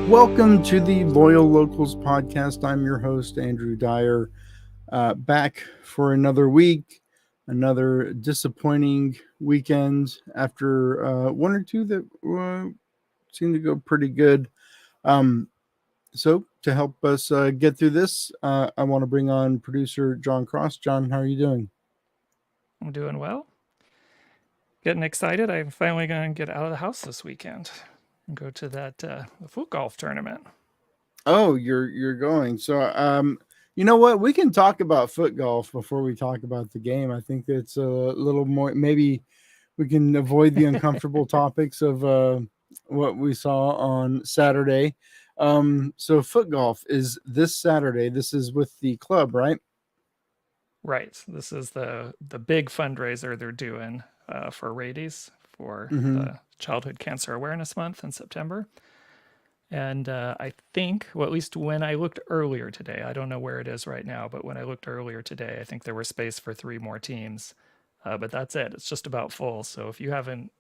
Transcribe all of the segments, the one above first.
Welcome to the Loyal Locals podcast. I'm your host, Andrew Dyer, back for another week, another disappointing weekend after one or two that seem to go pretty good. Um, so, to help us get through this, I want to bring on producer John Cross. John, how are you doing? I'm doing well. Getting excited. I'm finally going to get out of the house this weekend and go to that foot golf tournament. Oh, you're going. So, you know what? We can talk about foot golf before we talk about the game. I think it's a little more. Maybe we can avoid the uncomfortable topics of what we saw on Saturday. So, foot golf is this Saturday. This is with the club, right? Right. This is the big fundraiser they're doing for Rabies for Mm-hmm. the Childhood Cancer Awareness Month in September. And I think, well, at least when I looked earlier today, I don't know where it is right now, but when I looked earlier today, I think there was space for three more teams. But that's it. It's just about full. So if you haven't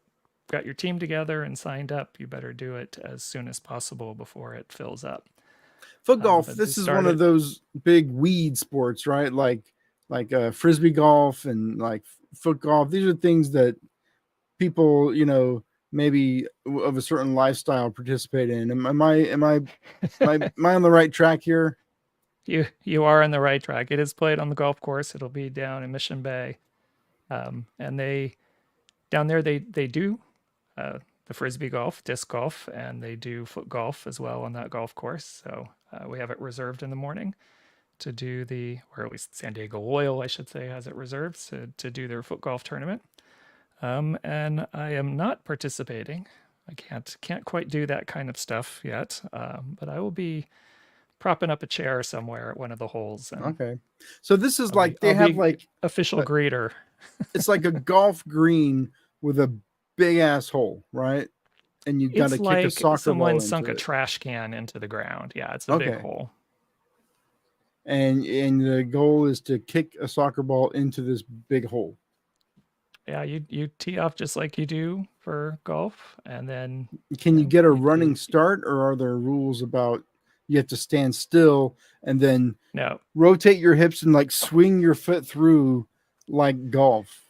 got your team together and signed up, you better do it as soon as possible before it fills up. Foot golf. But they This is one of started, those big weed sports, right? Like frisbee golf and like foot golf. These are things that people, maybe of a certain lifestyle participate in. Am I on the right track here? you are on the right track. It is played on the golf course. It'll be down in Mission Bay, and they down there they do uh, the frisbee golf, disc golf, and they do foot golf as well on that golf course. So we have it reserved in the morning to do or at least San Diego Loyal, I should say, has it reserved to do their foot golf tournament. And I am not participating. I can't quite do that kind of stuff yet, but I will be propping up a chair somewhere at one of the holes, and Okay. So this is I'll be like they I'll have be like official a, greeter. it's like a golf green with a big ass hole, right? And you got to It's kick a like soccer someone ball sunk into a it. trash can into the ground. Yeah, it's a big Okay. hole. And the goal is to kick a soccer ball into this big hole. Yeah, you tee off just like you do for golf, and then Can you you know get a you running you start, or are there rules about you have to stand still and then no rotate your hips and like swing your foot through like golf?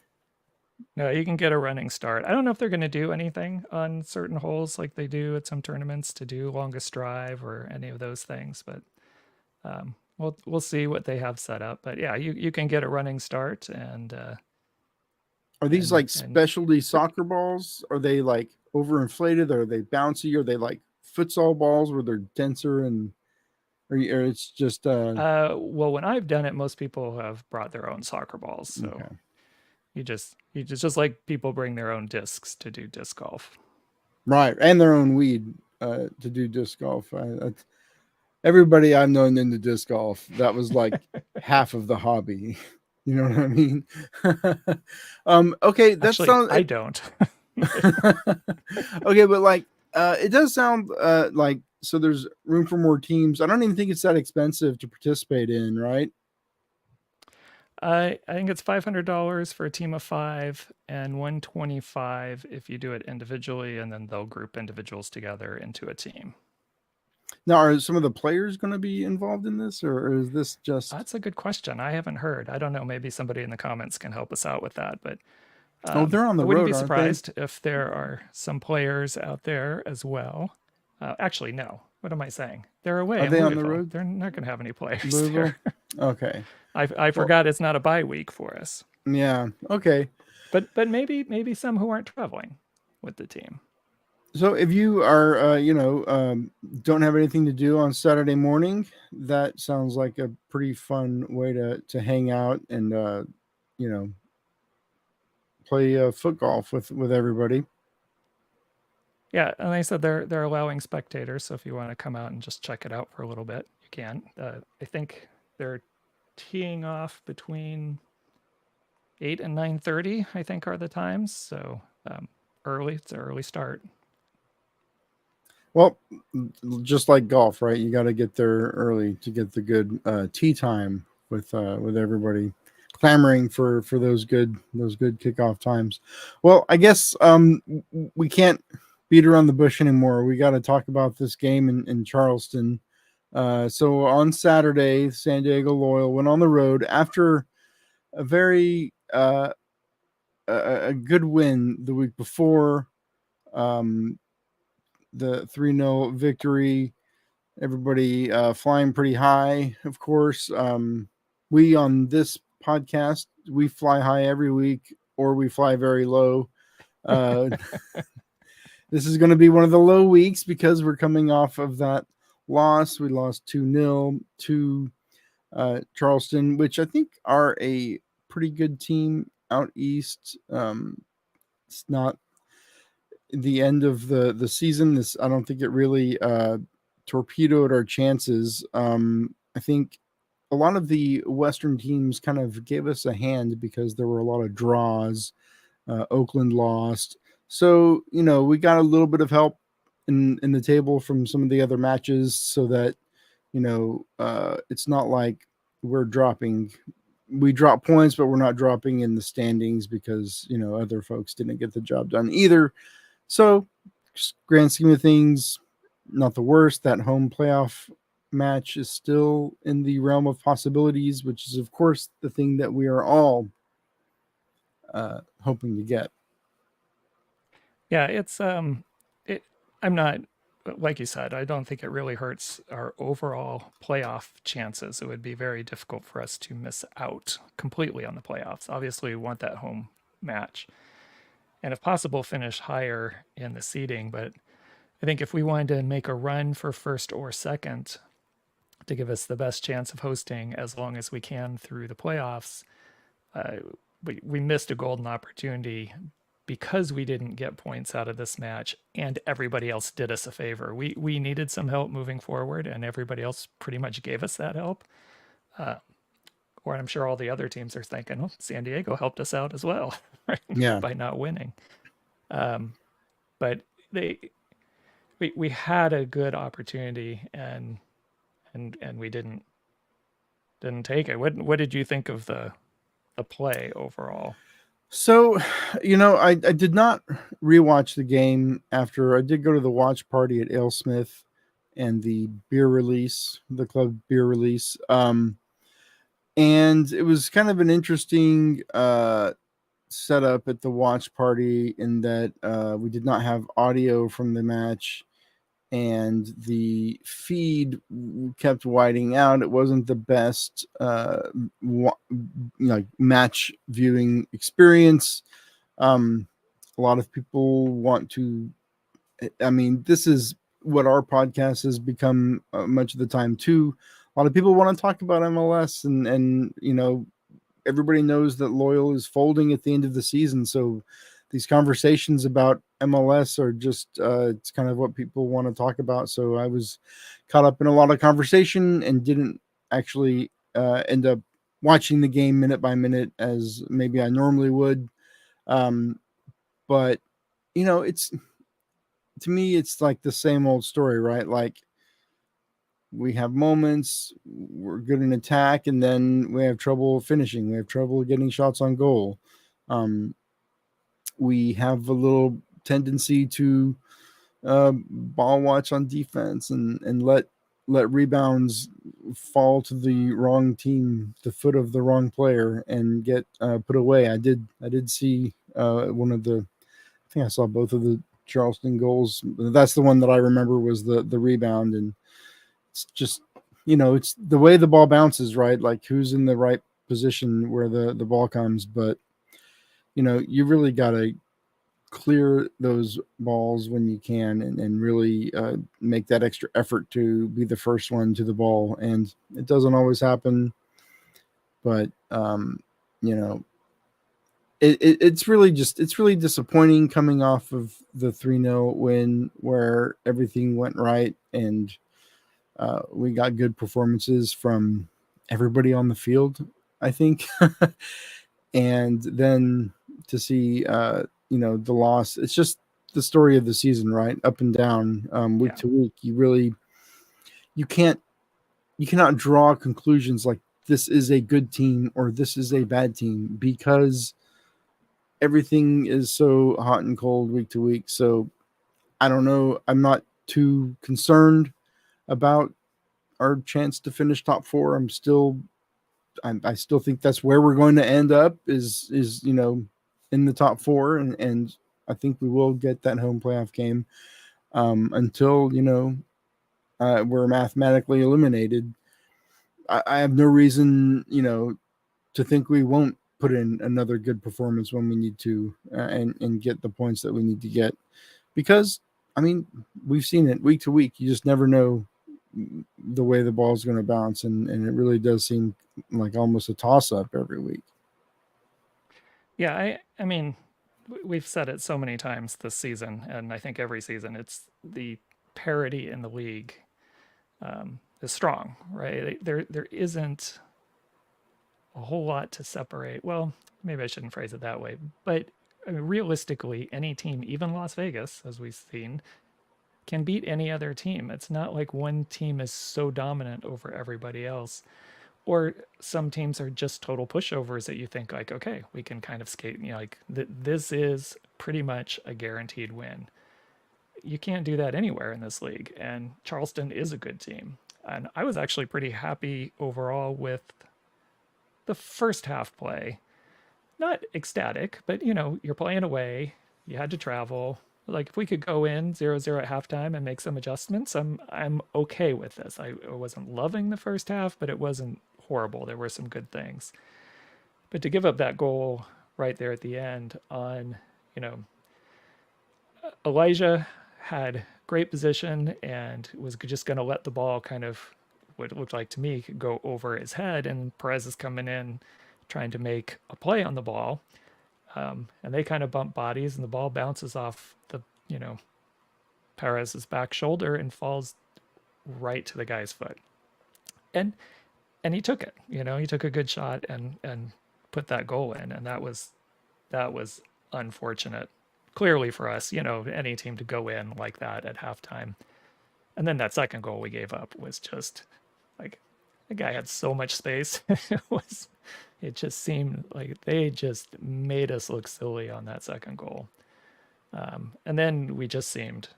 no you can get a running start. I don't know if they're going to do anything on certain holes like they do at some tournaments to do longest drive or any of those things, but we'll see what they have set up. But yeah, you can get a running start Are these and like and specialty soccer balls? Are they like overinflated? Are they bouncy? Are they like futsal balls where they're denser or it's just well, when I've done it, most people have brought their own soccer balls. So okay. you just like people bring their own discs to do disc golf. Right, and their own weed to do disc golf. Everybody I've known into disc golf, that was like half of the hobby. You know what I mean? Okay, that Actually, sounds I don't. okay, but like it does sound like so there's room for more teams. I don't even think it's that expensive to participate in, right? I think it's $500 for a team of five and 125 if you do it individually, and then they'll group individuals together into a team. Now, are some of the players going to be involved in this, or is this just? That's a good question. I haven't heard. I don't know. Maybe somebody in the comments can help us out with that. But Oh, they're on I the wouldn't road, be aren't they? surprised if there are some players out there as well. Actually, no. What am I saying? They're away Are in they on the Louisville. road? They're not going to have any players there. Louisville. Okay. I Well, forgot it's not a bye week for us. yeah. Okay. But maybe some who aren't traveling with the team. So if you are, don't have anything to do on Saturday morning, that sounds like a pretty fun way to hang out and you know, play foot golf with everybody. Yeah, and like I said they're allowing spectators, so if you want to come out and just check it out for a little bit, you can. I think they're teeing off between 8 and 9:30, I think are the times. So early. It's an early start. Well, just like golf, right? You got to get there early to get the good tee time with everybody clamoring for those good kickoff times. Well, I guess we can't. beat around the bush anymore. We got to talk about this game in Charleston. So on Saturday, San Diego Loyal went on the road after a very a good win the week before. The 3-0 victory. Everybody flying pretty high, of course. We on this podcast, we fly high every week or we fly very low. This is going to be one of the low weeks because we're coming off of that loss. We lost 2-0 to Charleston, which I think are a pretty good team out east. It's not the end of the season. I don't think it really torpedoed our chances. I think a lot of the Western teams kind of gave us a hand because there were a lot of draws. Oakland lost. So, we got a little bit of help in the table from some of the other matches so that, it's not like we're dropping. We drop points, but we're not dropping in the standings because, other folks didn't get the job done either. So, grand scheme of things, not the worst. That home playoff match is still in the realm of possibilities, which is, of course, the thing that we are all hoping to get. Yeah, I'm not, like you said, I don't think it really hurts our overall playoff chances. It would be very difficult for us to miss out completely on the playoffs. Obviously, we want that home match, and if possible, finish higher in the seeding. But I think if we wanted to make a run for first or second to give us the best chance of hosting as long as we can through the playoffs, we missed a golden opportunity because we didn't get points out of this match and everybody else did us a favor. We needed some help moving forward and everybody else pretty much gave us that help. Or I'm sure all the other teams are thinking, oh, San Diego helped us out as well, right? Yeah. By not winning. But we had a good opportunity and we didn't take it. What did you think of the play overall? So, I did not rewatch the game after I did go to the watch party at AleSmith and the club beer release. And it was kind of an interesting setup at the watch party in that we did not have audio from the match and the feed kept whiting out. It wasn't the best match viewing experience. A lot of people want to, this is what our podcast has become much of the time too. A lot of people want to talk about MLS and everybody knows that Loyal is folding at the end of the season. So these conversations about MLS are just, it's kind of what people want to talk about. So I was caught up in a lot of conversation and didn't actually end up watching the game minute by minute as maybe I normally would. But, to me, it's like the same old story, right? Like we have moments, we're good in attack, and then we have trouble finishing. We have trouble getting shots on goal. We have a little tendency to ball watch on defense and let rebounds fall to the wrong team, the foot of the wrong player, and get put away. I did see one of the. I think I saw both of the Charleston goals. That's the one that I remember was the rebound, and it's just it's the way the ball bounces, right? Like who's in the right position where the ball comes, but you really got to clear those balls when you can and really make that extra effort to be the first one to the ball. And it doesn't always happen, but it's really disappointing coming off of the 3-0 win where everything went right and we got good performances from everybody on the field, I think. And then to see, the loss, it's just the story of the season, right? Up and down, week to week. You cannot draw conclusions like this is a good team or this is a bad team because everything is so hot and cold week to week. So I don't know. I'm not too concerned about our chance to finish top four. I still think that's where we're going to end up is in the top four, and I think we will get that home playoff game until we're mathematically eliminated. I have no reason to think we won't put in another good performance when we need to and get the points that we need to get, because I mean we've seen it week to week. You just never know the way the ball is going to bounce, and it really does seem like almost a toss up every week. Yeah, I mean, we've said it so many times this season, and I think every season it's the parity in the league is strong, right? There isn't a whole lot to separate. Well, maybe I shouldn't phrase it that way, but I mean, realistically, any team, even Las Vegas, as we've seen, can beat any other team. It's not like one team is so dominant over everybody else. Or some teams are just total pushovers that you think like, okay, we can kind of skate. Like this is pretty much a guaranteed win. You can't do that anywhere in this league, and Charleston is a good team. And I was actually pretty happy overall with the first half play. Not ecstatic, but you're playing away. You had to travel. Like if we could go in 0-0 at halftime and make some adjustments, I'm okay with this. I wasn't loving the first half, but it wasn't horrible. There were some good things. But to give up that goal right there at the end on, Elijah had great position and was just going to let the ball kind of what it looked like to me go over his head, and Perez is coming in trying to make a play on the ball. And they kind of bump bodies, and the ball bounces off the, Perez's back shoulder and falls right to the guy's foot. And he took it. He took a good shot and put that goal in, and that was unfortunate. Clearly for us, any team to go in like that at halftime. And then that second goal we gave up was just like the guy had so much space. It just seemed like they just made us look silly on that second goal. And then we just seemed,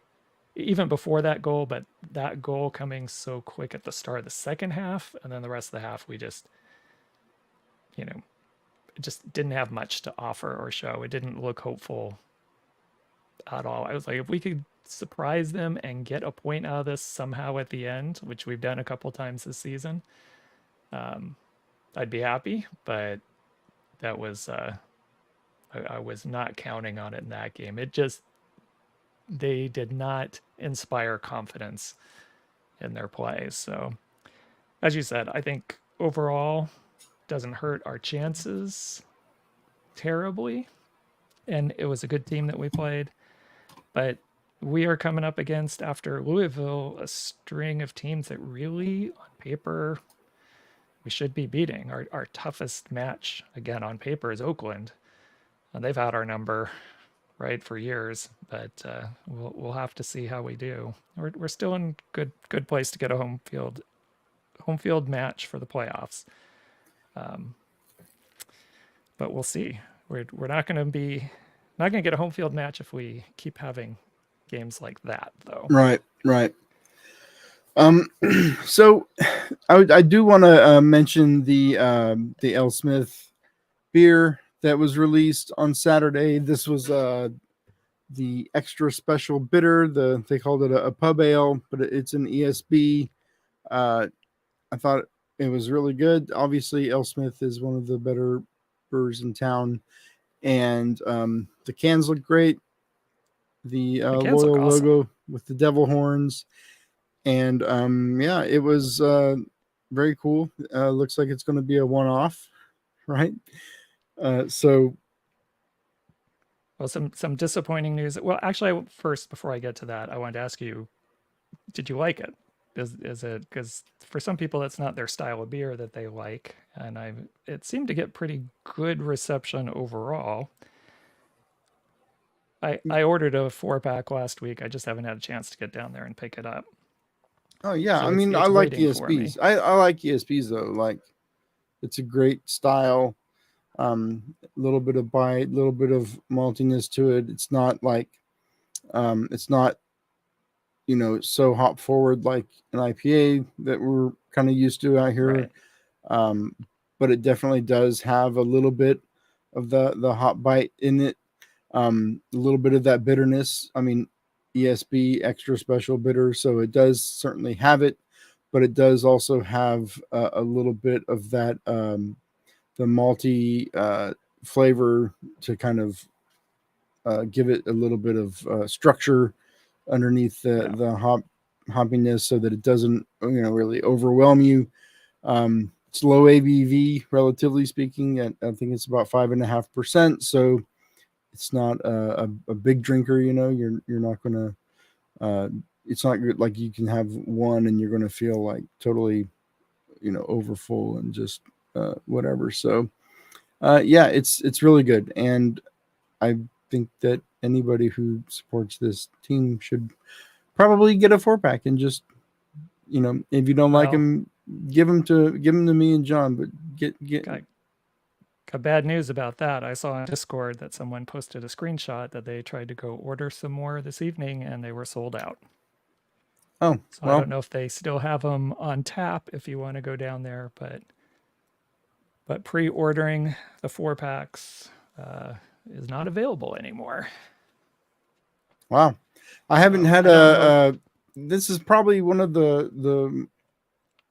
even before that goal, but that goal coming so quick at the start of the second half, and then the rest of the half, we just, just didn't have much to offer or show. It didn't look hopeful at all. I was like, if we could surprise them and get a point out of this somehow at the end, which we've done a couple times this season, I'd be happy. But that was I was not counting on it in that game. They did not inspire confidence in their plays. So as you said, I think overall doesn't hurt our chances terribly, and it was a good team that we played. But we are coming up against, after Louisville, a string of teams that really, on paper, we should be beating. Our toughest match, again, on paper, is Oakland. And they've had our number, right, for years. But we'll have to see how we do. We're still in good place to get a home field match for the playoffs. But we'll see. We're not going to get a home field match if we keep having games like that, though. Right. So I do want to mention the L. Smith beer that was released on Saturday. This was the extra special bitter. They called it a pub ale, but it's an ESB. I thought it was really good. Obviously, L. Smith is one of the better brewers in town, and the cans look great. The Loyal awesome logo with the devil horns, and it was very cool. Looks like it's going to be a one-off, right? So, well, some disappointing news. Well, actually, first, before I get to that, I wanted to ask you, did you like it? Is it, because for some people that's not their style of beer that they like, and it seemed to get pretty good reception overall. I ordered a 4-pack last week. I just haven't had a chance to get down there and pick it up. Oh yeah, So I mean, I like ESPs. I like ESPs though. Like, it's a great style. A little bit of bite, a little bit of maltiness to it. It's not like, it's not so hop forward like an IPA that we're kind of used to out here. Right. Um, but it definitely does have a little bit of the hop bite in it. A little bit of that bitterness. I mean, ESB extra special bitter, so it does certainly have it, but it does also have a little bit of that the malty flavor to kind of give it a little bit of structure underneath Yeah. the hoppiness, so that it doesn't really overwhelm you. It's low ABV, relatively speaking. I think it's about 5.5%. So it's not a big drinker. You're not gonna. It's not good. Like you can have one and you're gonna feel like totally, over full and just whatever. So yeah, it's really good, and I think that anybody who supports this team should probably get a 4-pack and just if you don't like Well, them, give them to me and John. But get got bad news about that. I saw on Discord that someone posted a screenshot that they tried to go order some more this evening and they were sold out. oh So I well, don't know if they still have them on tap if you want to go down there, but pre-ordering the 4-packs is not available anymore. wow. I haven't So had I don't know. this is probably one of the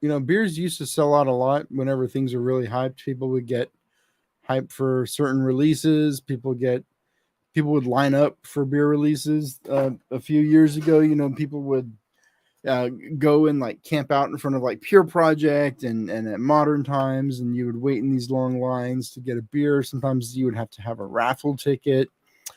beers used to sell out a lot whenever things are really hyped. People would get hyped for certain releases. People would line up for beer releases a few years ago. People would go and like camp out in front of like Pure Project and at Modern Times, and you would wait in these long lines to get a beer. Sometimes you would have to have a raffle ticket.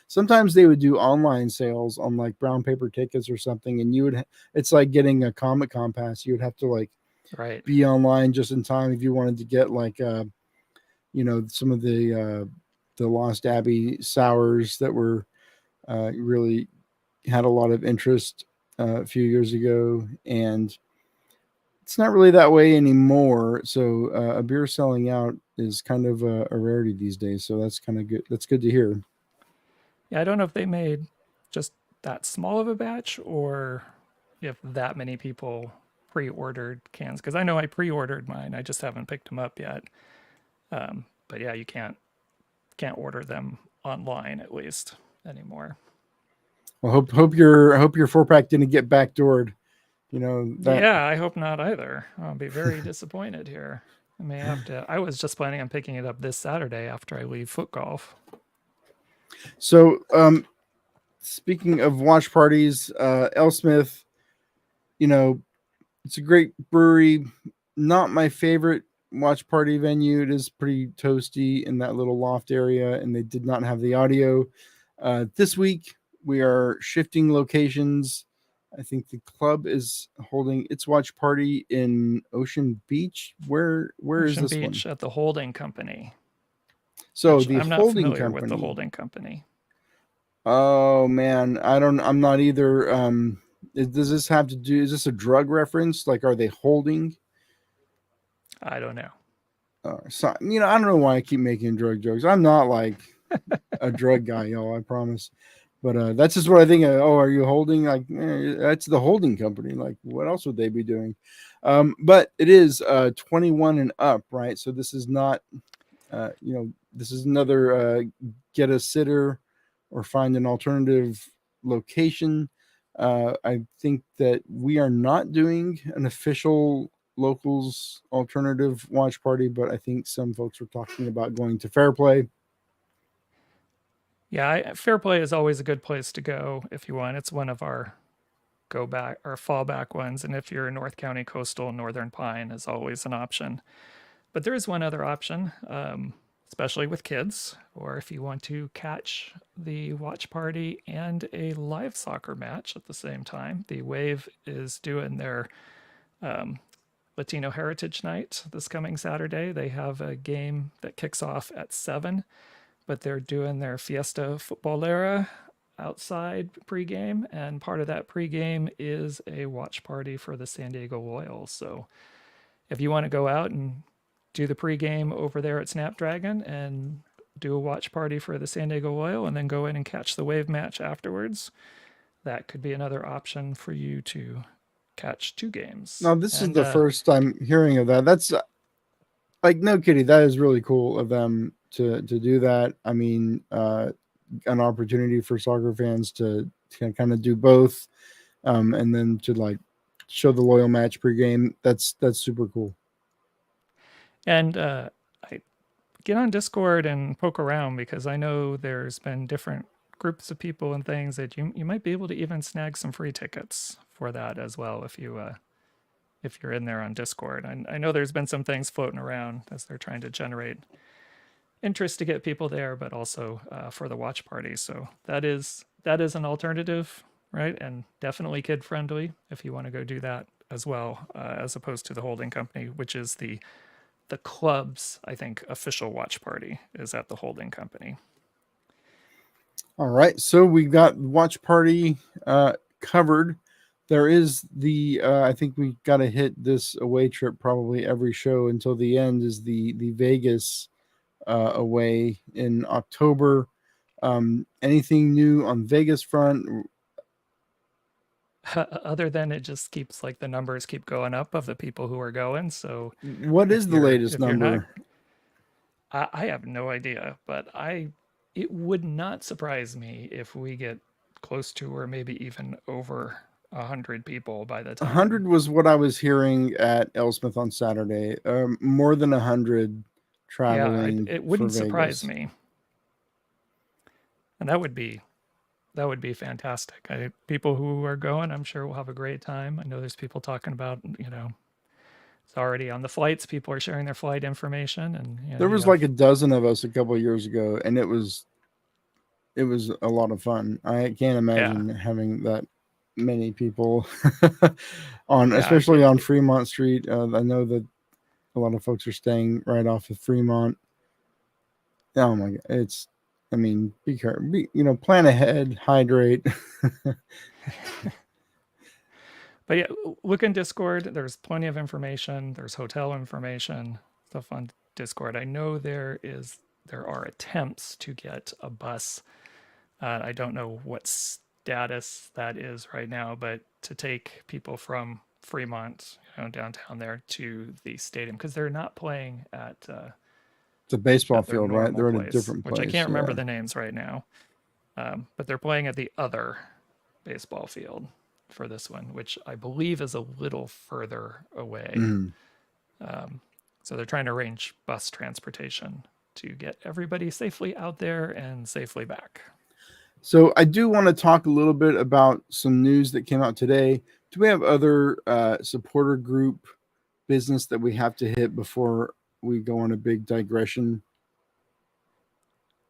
Sometimes they would do online sales on like brown paper tickets or something, and it's like getting a Comic-Con pass. You would have to like Right. be online just in time if you wanted to get like some of the Lost Abbey sours that were really had a lot of interest a few years ago, and it's not really that way anymore. So a beer selling out is kind of a rarity these days. So that's kind of good. That's good to hear. Yeah, I don't know if they made just that small of a batch or if that many people pre-ordered cans because I know I pre-ordered mine. I just haven't picked them up yet. But yeah, you can't order them online at least anymore. Well, hope your 4-pack didn't get backdoored. That. Yeah, I hope not either. I'll be very disappointed here. I may have to. I was just planning on picking it up this Saturday after I leave foot golf. So speaking of watch parties, Elsmith, it's a great brewery. Not my favorite watch party venue. It is pretty toasty in that little loft area, and they did not have the audio. This week, we are shifting locations. I think the club is holding its watch party in Ocean Beach. Where is Ocean this one? Beach at the holding company, So which the I'm not holding familiar with the company. holding company. Oh man, I'm not either. Does this have to do? Is this a drug reference? Like, are they holding? I don't know. So I don't know why I keep making drug jokes. I'm not like a drug guy, y'all. I promise. But that's just what I think. Oh, are you holding? Like, that's the holding company. Like, what else would they be doing? But it is 21 and up, right? So this is not, this is another get a sitter or find an alternative location. I think that we are not doing an official locals alternative watch party, but I think some folks were talking about going to Fair Play. Yeah, Fair Play is always a good place to go if you want. It's one of our go back or fallback ones, and if you're North County Coastal, Northern Pine is always an option. But there is one other option, especially with kids, or if you want to catch the watch party and a live soccer match at the same time. The Wave is doing their Latino Heritage Night this coming Saturday. They have a game that kicks off at 7, but they're doing their Fiesta Futbolera outside pregame, and part of that pregame is a watch party for the San Diego Royals. So if you want to go out and do the pregame over there at Snapdragon and do a watch party for the San Diego Royal and then go in and catch the Wave match afterwards, that could be another option for you to catch 2 games. Now, this is And the first I'm hearing of that. That's like, no kidding. That is really cool of them to do that. I mean, an opportunity for soccer fans to kind of do both, and then to like show the loyal match pregame. That's super cool. and I get on Discord and poke around because I know there's been different groups of people and things that you might be able to even snag some free tickets for that as well if you're in there on Discord. I know there's been some things floating around as they're trying to generate interest to get people there, but also for the watch party. So that is an alternative, right? And definitely kid friendly if you want to go do that as well, as opposed to the holding company, which is the club's, I think, official watch party is at the holding company. All right, so we got watch party covered. There is the I think we got to hit this away trip probably every show until the end is the Vegas away in October. Anything new on Vegas front? Other than it just keeps like the numbers keep going up of the people who are going. So What is the latest if you're not, number? I have no idea, but it would not surprise me if we get close to or maybe even over 100 people by the time. 100 was what I was hearing at Elsmith on Saturday. More than 100 traveling it for wouldn't Vegas. surprise me, and that would be fantastic. People who are going, I'm sure will have a great time. I know there's people talking about, it's already on the flights. People are sharing their flight information, and There was like a dozen of us a couple of years ago, and it was a lot of fun. I can't imagine having that many people especially on Fremont Street. I know that a lot of folks are staying right off of Fremont. Oh my God, be careful. Plan ahead, hydrate. But yeah, look in Discord. There's plenty of information. There's hotel information, stuff on Discord. I know there are attempts to get a bus. I don't know what status that is right now, but to take people from Fremont, downtown there to the stadium, because they're not playing at the baseball field, right? They're at a different place, which I can't remember the names right now. But they're playing at the other baseball field for this one, which I believe is a little further away. So they're trying to arrange bus transportation to get everybody safely out there and safely back. So I do want to talk a little bit about some news that came out today. Do we have other supporter group business that we have to hit before we go on a big digression?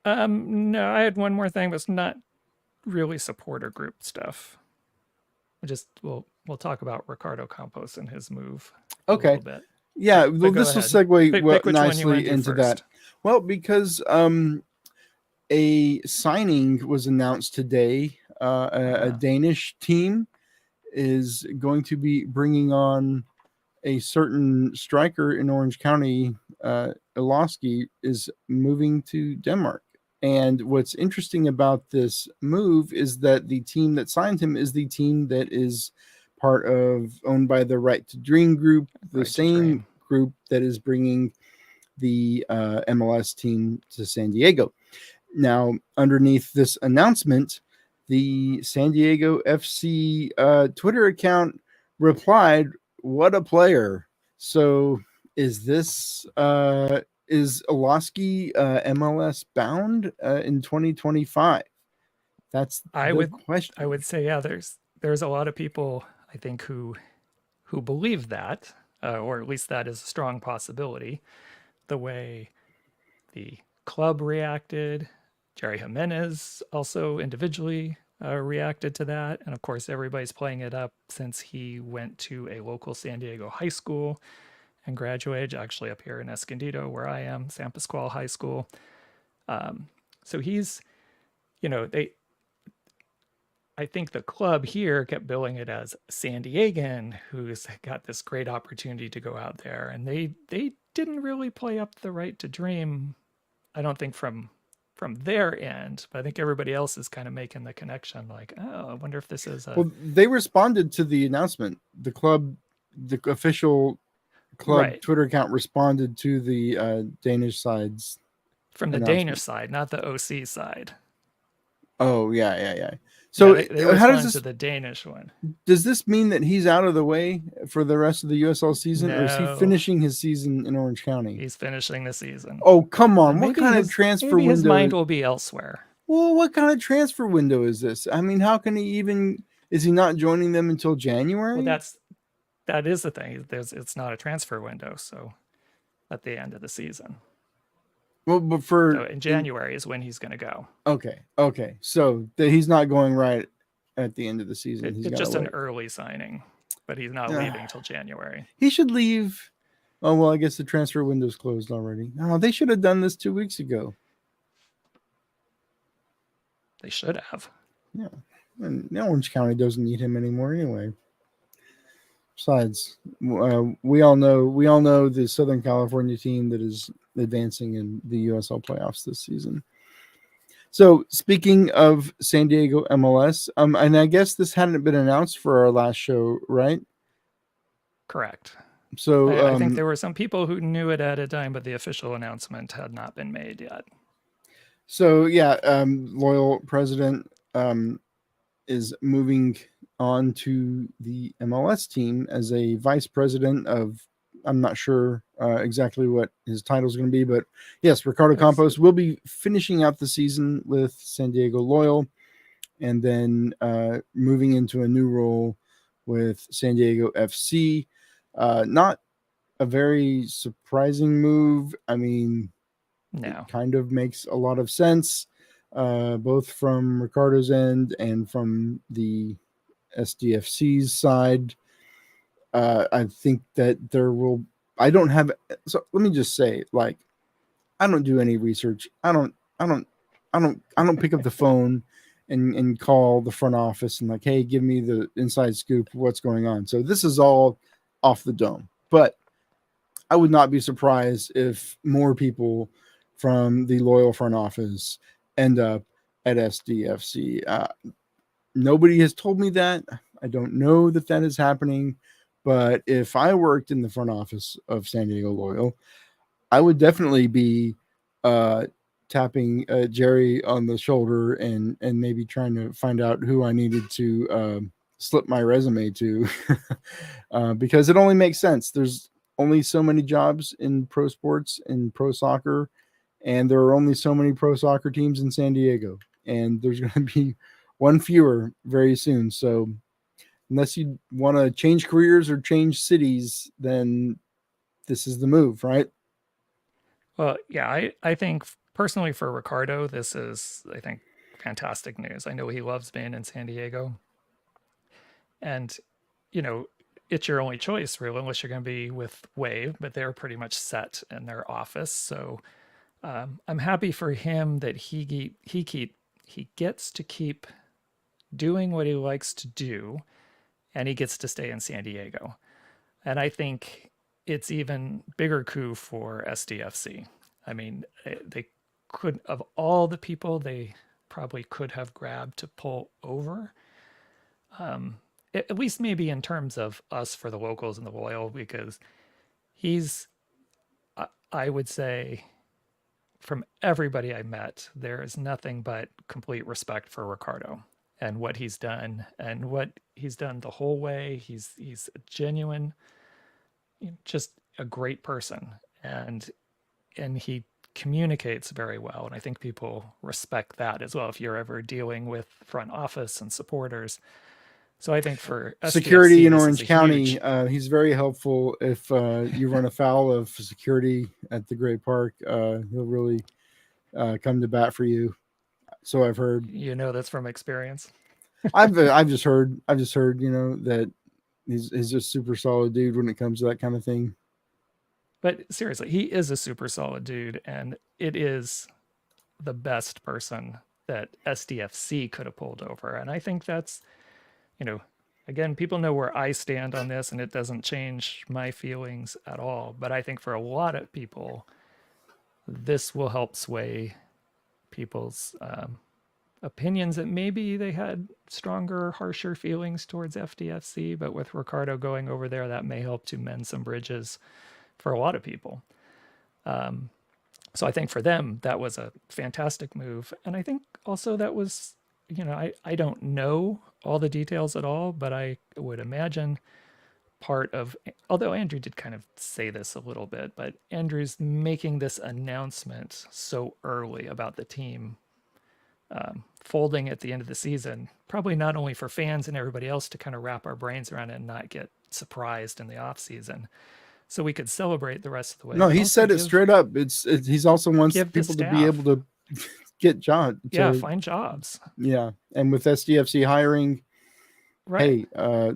No, I had one more thing, but it's not really supporter group stuff. We'll talk about Ricardo Campos and his move a little bit. Yeah, well, this will segue nicely into first. that. Well, because a signing was announced today. A Danish team is going to be bringing on a certain striker in Orange County. Iloski is moving to Denmark. And what's interesting about this move is that the team that signed him is the team that is owned by the Right to Dream group, the same group that is bringing the MLS team to San Diego. Now, underneath this announcement, the San Diego FC Twitter account replied, "What a player!" So, is this is Iloski MLS bound in 2025? That's the question. I would say, yeah. There's a lot of people, I think, who believe that, or at least that is a strong possibility. The way the club reacted, Jerry Jimenez also individually reacted to that. And of course, everybody's playing it up since he went to a local San Diego high school and graduated, actually up here in Escondido, where I am, San Pasqual High School. So he's, I think the club here kept billing it as San Diegan, who's got this great opportunity to go out there. And they didn't really play up the Right to Dream, I don't think, from from their end, but I think everybody else is kind of making the connection like, oh, I wonder if this is a Well, they responded to the announcement. The official club right Twitter account responded to the Danish side's from the Danish announcement. side, not the OC side. Oh yeah. Yeah, So they how does responded to this the Danish one. does this mean that he's out of the way for the rest of the USL season, or is he No, finishing his season in Orange County? he's finishing the season. Oh come So on! What kind of transfer maybe his mind window? will be elsewhere. Well, what kind of transfer window is this? I mean, how can he even? Is he not joining them until Well, January? that is the thing. It's not a transfer window, so at the end of the season. Well, but So in January is when he's going to go. okay. So he's not going right at the end of the season. He's It's got to just an wait. early signing, but he's not leaving until January. He should leave. Oh well, I guess the transfer window's closed already. Oh, they should have done this 2 weeks ago. They should have. Yeah, and Orange County doesn't need him anymore anyway. Besides, we all know the Southern California team that is advancing in the USL playoffs this season. So speaking of San Diego MLS, and I guess this hadn't been announced for our last show, right? Correct. So I think there were some people who knew it at a time, but the official announcement had not been made yet. So yeah, loyal president is moving on to the MLS team as a vice president of. I'm not sure exactly what his title is going to be, but yes, Ricardo Campos will be finishing out the season with San Diego Loyal, and then moving into a new role with San Diego FC. Not a very surprising move. I mean, no, it kind of makes a lot of sense, both from Ricardo's end and from the SDFC's side. I think that there will. I don't have. So let me just say, like, I don't do any research. I don't pick up the phone and call the front office and like, hey, give me the inside scoop of what's going on. So this is all off the dome. But I would not be surprised if more people from the loyal front office end up at SDFC. Nobody has told me that. I don't know that is happening. But if I worked in the front office of San Diego Loyal, I would definitely be tapping Jerry on the shoulder and maybe trying to find out who I needed to slip my resume to, because it only makes sense. There's only so many jobs in pro sports and pro soccer, and there are only so many pro soccer teams in San Diego, and there's going to be one fewer very soon. So unless you want to change careers or change cities, then this is the move, right? Well, yeah, I think personally for Ricardo, this is, I think, fantastic news. I know he loves being in San Diego. And, you know, it's your only choice, really, unless you're going to be with Wave, but they're pretty much set in their office. So I'm happy for him that he gets to keep doing what he likes to do, and he gets to stay in San Diego. And I think it's even bigger coup for SDFC. I mean, they could, of all the people they probably could have grabbed to pull over, at least maybe in terms of us for the locals and the loyal, because he's, I would say, from everybody I met, there is nothing but complete respect for Ricardo and what he's done the whole way. He's a genuine, just a great person, and he communicates very well, and I think people respect that as well if you're ever dealing with front office and supporters. So I think for security SDFC, in this Orange is a County, huge... he's very helpful. If you run afoul of security at the Great Park, he'll really come to bat for you. So I've heard. You know, that's from experience. I've just heard. That he's just super solid dude when it comes to that kind of thing. But seriously, he is a super solid dude, and it is the best person that SDFC could have pulled over. And I think that's, again, people know where I stand on this, and it doesn't change my feelings at all. But I think for a lot of people, this will help sway people's opinions that maybe they had stronger, harsher feelings towards FDFC, but with Ricardo going over there, that may help to mend some bridges for a lot of people. So I think for them, that was a fantastic move. And I think also that was, I don't know all the details at all, but I would imagine part of, although Andrew did kind of say this a little bit, but Andrew's making this announcement so early about the team folding at the end of the season, probably not only for fans and everybody else to kind of wrap our brains around it and not get surprised in the off season, so we could celebrate the rest of the way. No, he said it straight up. He's also wants people to be able to get jobs. Find jobs. Yeah, and with SDFC hiring, right? Hey,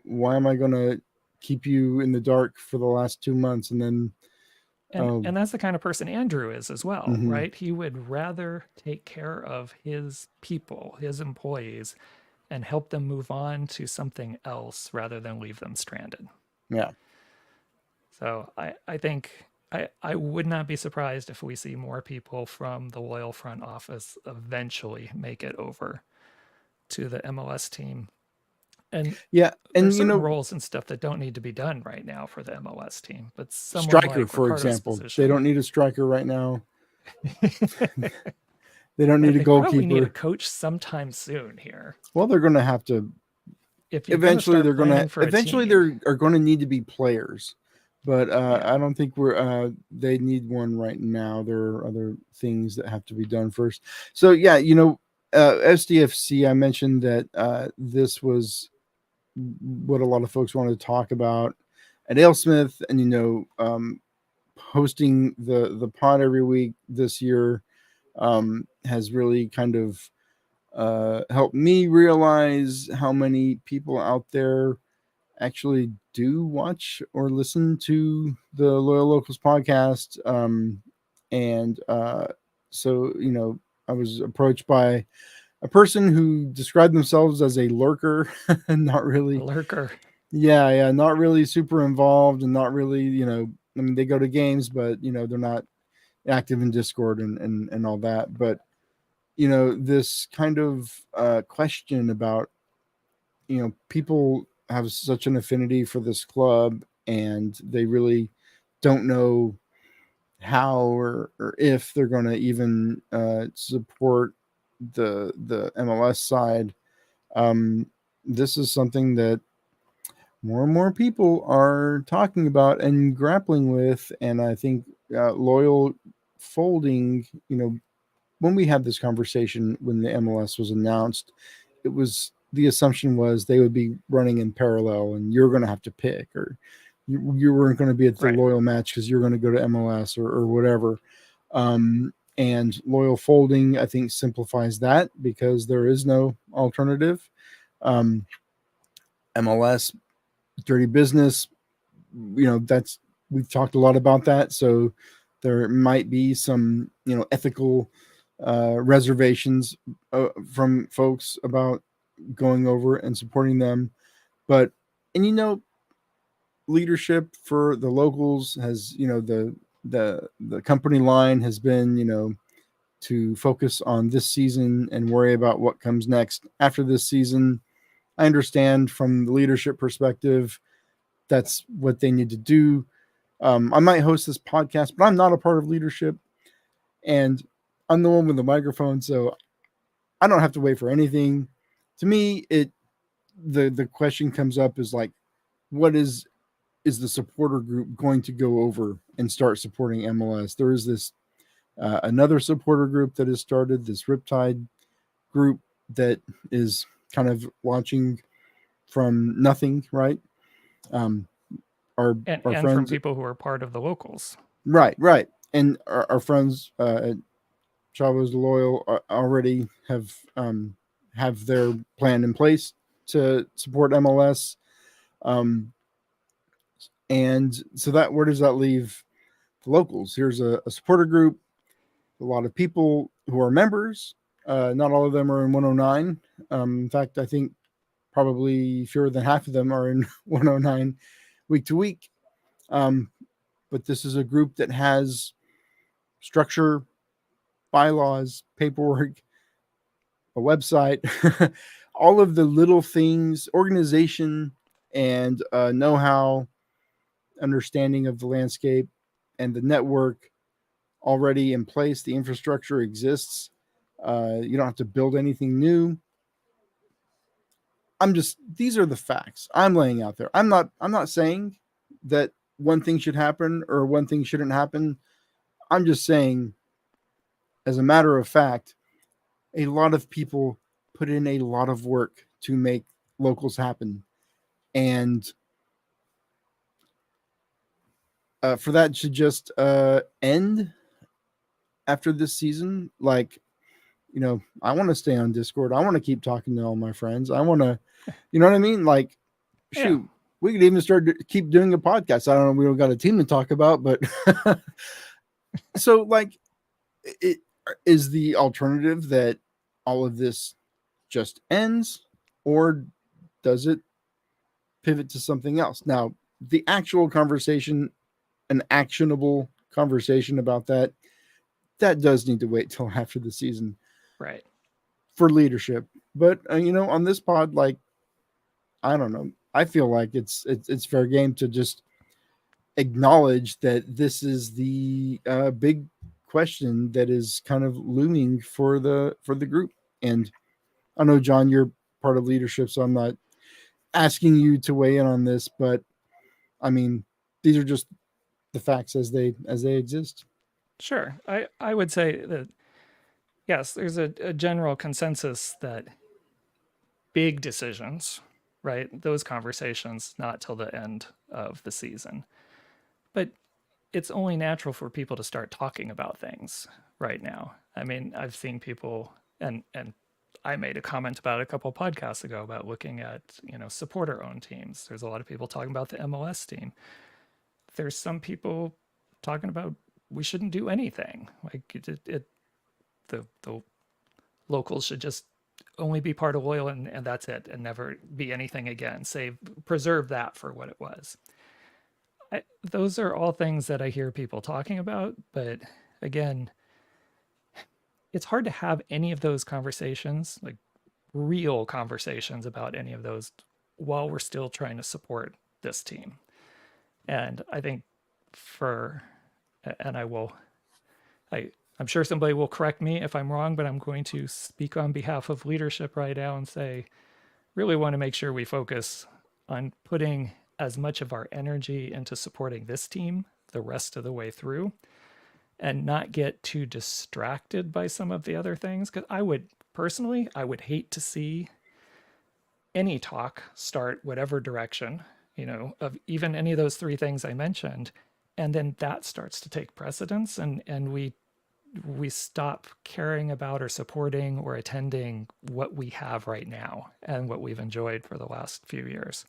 why am I going to keep you in the dark for the last 2 months and then? And that's the kind of person Andrew is as well, right? He would rather take care of his people, his employees, and help them move on to something else rather than leave them stranded. Yeah. So I think I would not be surprised if we see more people from the Loyal front office eventually make it over to the MLS team. And yeah, and there's certain roles and stuff that don't need to be done right now for the MLS team. But striker, like for example, they don't need a striker right now. They don't need a goalkeeper. Probably need a coach sometime soon here. Well, they're going to have to. Eventually, they're going to. Eventually, there are going to need to be players, but I don't think they need one right now. There are other things that have to be done first. So yeah, SDFC. I mentioned that this was what a lot of folks wanted to talk about at AleSmith, and hosting the pod every week this year has really kind of helped me realize how many people out there actually do watch or listen to the Loyal Locals podcast. So I was approached by a person who described themselves as a lurker, not really a lurker. Yeah, not really super involved, and not really, they go to games, but they're not active in Discord and all that. But this kind of question about people have such an affinity for this club, and they really don't know how or if they're going to even support the MLS side. This is something that more and more people are talking about and grappling with, and I think Loyal folding, when we had this conversation when the MLS was announced, it was the assumption was they would be running in parallel, and you're going to have to pick, or you weren't going to be at the Loyal match because you're going to go to MLS or whatever. And Loyal folding, I think, simplifies that because there is no alternative. MLS, dirty business, we've talked a lot about that. So there might be some, ethical reservations from folks about going over and supporting them. But, leadership for the Locals has, the company line has been, to focus on this season and worry about what comes next after this season. I understand from the leadership perspective, that's what they need to do. I might host this podcast, but I'm not a part of leadership, and I'm the one with the microphone, so I don't have to wait for anything. To me, the question comes up is like, what is the supporter group going to go over and start supporting MLS? There is this another supporter group that has started, this Riptide group that is kind of launching from nothing, right? Our friends, from people who are part of the Locals, right, and our friends at Chavos de Loyal already have their plan in place to support MLS, and so that where does that leave the Locals? Here's a supporter group, a lot of people who are members. Not all of them are in 109. In fact, I think probably fewer than half of them are in 109 week to week. But this is a group that has structure, bylaws, paperwork, a website, all of the little things, organization, and know-how, understanding of the landscape, and the network already in place. The infrastructure exists. You don't have to build anything new. These are the facts I'm laying out there. I'm not saying that one thing should happen or one thing shouldn't happen. I'm just saying, as a matter of fact, a lot of people put in a lot of work to make locals happen. And for that to just end after this season, like, I want to stay on Discord. I want to keep talking to all my friends. I want to, you know what I mean? Like, shoot, Yeah. we could even keep doing a podcast. I don't know. We don't got a team to talk about, but so like, it is the alternative that all of this just ends, or does it pivot to something else? Now, the actual conversation, an actionable conversation about that does need to wait till after the season Right. for leadership. But on this pod, like, I don't know, I feel like it's fair game to just acknowledge that this is the big question that is kind of looming for the group. And I know, John, you're part of leadership, so I'm not asking you to weigh in on this, but I mean, these are just the facts as they exist. Sure. I would say that, yes, there's a general consensus that big decisions, right? Those conversations, not till the end of the season. But it's only natural for people to start talking about things right now. I mean, I've seen people, and I made a comment about it a couple of podcasts ago about looking at, supporter owned teams. There's a lot of people talking about the MLS team. There's some people talking about we shouldn't do anything. Like the locals should just only be part of Loyal, and that's it, and never be anything again. Preserve that for what it was. Those are all things that I hear people talking about, but again, it's hard to have any of those conversations, like real conversations about any of those, while we're still trying to support this team. And I think and I'm sure somebody will correct me if I'm wrong, but I'm going to speak on behalf of leadership right now and say, really want to make sure we focus on putting as much of our energy into supporting this team the rest of the way through, and not get too distracted by some of the other things. Because I would hate to see any talk start whatever direction, of even any of those three things I mentioned, and then that starts to take precedence, and we stop caring about or supporting or attending what we have right now and what we've enjoyed for the last few years.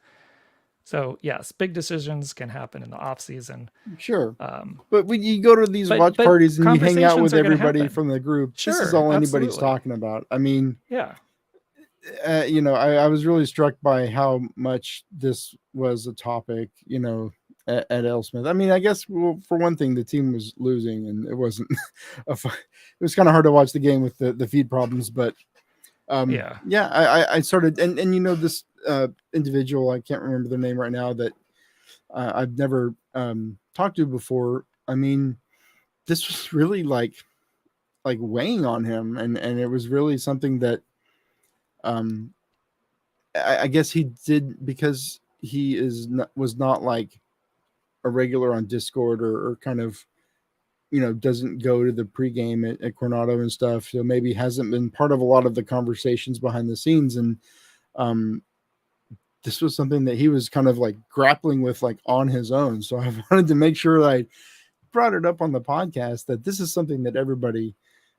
So yes, big decisions can happen in the off season. Sure. But when you go to these watch parties and you hang out with everybody from the group, this is all anybody's talking about. I mean, yeah. I was really struck by how much this was a topic, at Elspeth. I mean, I guess, well, for one thing, the team was losing, and it wasn't it was kind of hard to watch the game with the feed problems, but I started, and this individual, I can't remember their name right now, that I've never talked to before. I mean, this was really like weighing on him, and it was really something that I guess he did, because he was not like a regular on Discord, or kind of, doesn't go to the pregame at Coronado and stuff. So maybe hasn't been part of a lot of the conversations behind the scenes. And this was something that he was kind of like grappling with, like, on his own. So I wanted to make sure that I brought it up on the podcast, that this is something that everybody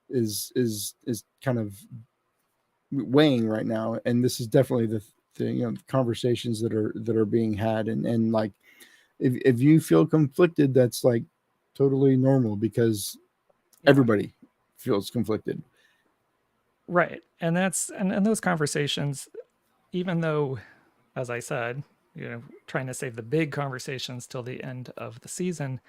is kind of weighing right now. And this is definitely the conversations that are being had. And like, if you feel conflicted, that's like totally normal, because everybody feels conflicted. Right. And those conversations, even though, as I said, trying to save the big conversations till the end of the season,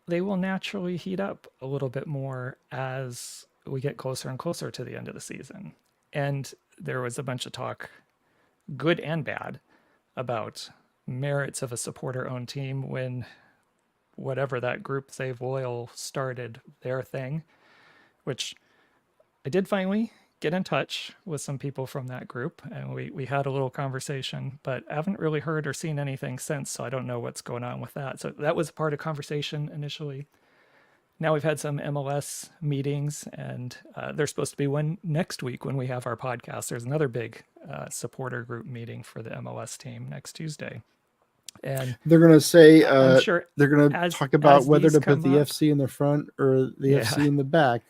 they will naturally heat up a little bit more as we get closer and closer to the end of the season. And there was a bunch of talk, good and bad, about merits of a supporter-owned team when whatever that group, Save Loyal, started their thing, which I did finally get in touch with some people from that group, and we had a little conversation, but I haven't really heard or seen anything since, so I don't know what's going on with that. So that was part of conversation initially. Now we've had some MLS meetings, and there's supposed to be one next week when we have our podcast. There's another big supporter group meeting for the MLS team next Tuesday. And they're going to say I'm sure they're going to talk about whether to put the FC in the front or the FC in the back.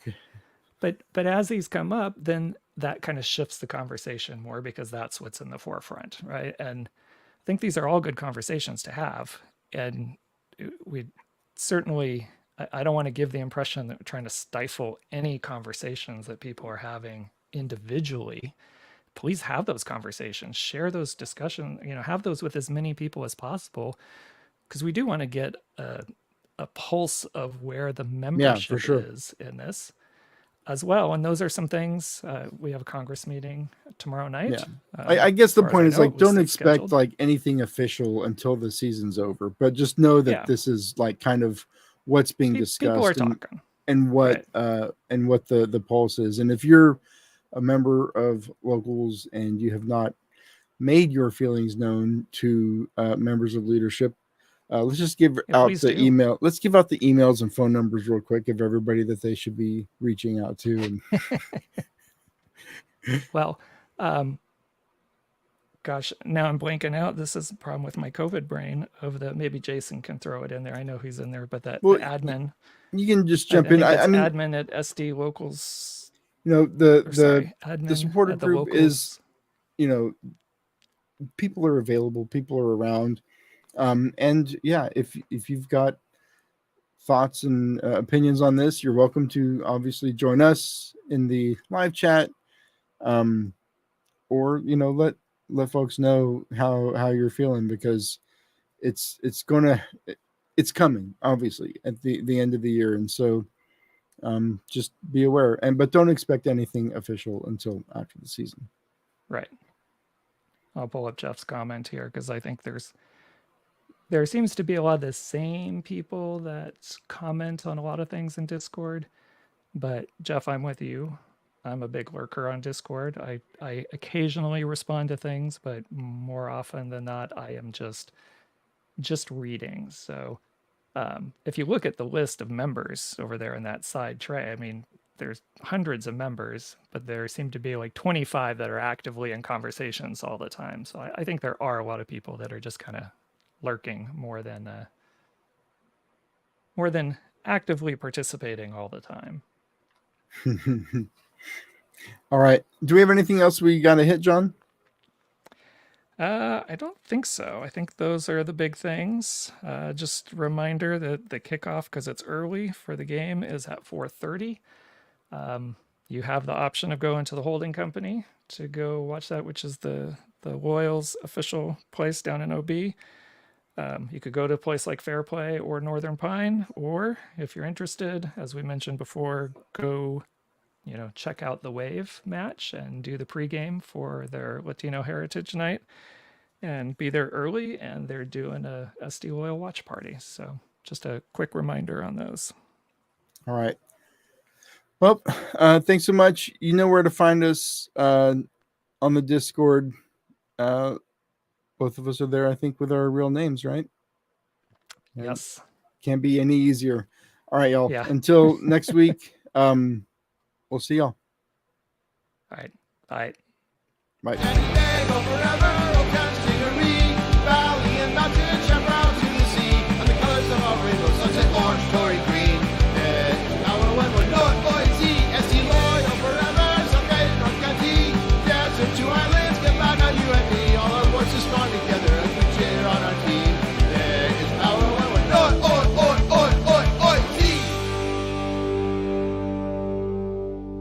But as these come up, then that kind of shifts the conversation more because that's what's in the forefront, right? And I think these are all good conversations to have. And we certainly, I don't want to give the impression that we're trying to stifle any conversations that people are having individually. Please have those conversations, share those discussions, have those with as many people as possible, because we do want to get a pulse of where the membership is in this as well. And those are some things. We have a Congress meeting tomorrow night. Yeah. I guess the point is don't expect like anything official until the season's over, but just know that this is like kind of what's being discussed. People are talking. And what the pulse is. And if you're a member of Locals and you have not made your feelings known to members of leadership, let's just give out the email. Let's give out the emails and phone numbers real quick of everybody that they should be reaching out to. Well, gosh, now I'm blanking out. This is a problem with my COVID brain maybe Jason can throw it in there. I know he's in there, but the admin. You can just jump in. I mean, admin at SD Locals. The supporter group is, people are available, people are around. And yeah, if you've got thoughts and opinions on this, you're welcome to obviously join us in the live chat, or let folks know how you're feeling, because it's coming obviously at the end of the year, and so just be aware, but don't expect anything official until after the season. Right. I'll pull up Jeff's comment here because I think there seems to be a lot of the same people that comment on a lot of things in Discord. But Jeff, I'm with you. I'm a big lurker on Discord. I occasionally respond to things, but more often than not, I am just reading. So if you look at the list of members over there in that side tray, I mean, there's hundreds of members, but there seem to be like 25 that are actively in conversations all the time. So I think there are a lot of people that are just kind of lurking more than actively participating all the time. All right. Do we have anything else we got to hit, John? I don't think so. I think those are the big things. Just a reminder that the kickoff, because it's early for the game, is at 4:30. You have the option of going to the holding company to go watch that, which is the Loyals official place down in OB. You could go to a place like Fair Play or Northern Pine, or if you're interested, as we mentioned before, go, check out the Wave match and do the pregame for their Latino Heritage Night and be there early. And they're doing a SD Loyal watch party. So just a quick reminder on those. All right. Well, thanks so much. You know where to find us on the Discord. Both of us are there, I think, with our real names, right? Yes. Can't be any easier. All right, y'all. Yeah. Until next week, we'll see y'all. All right. Bye. Bye.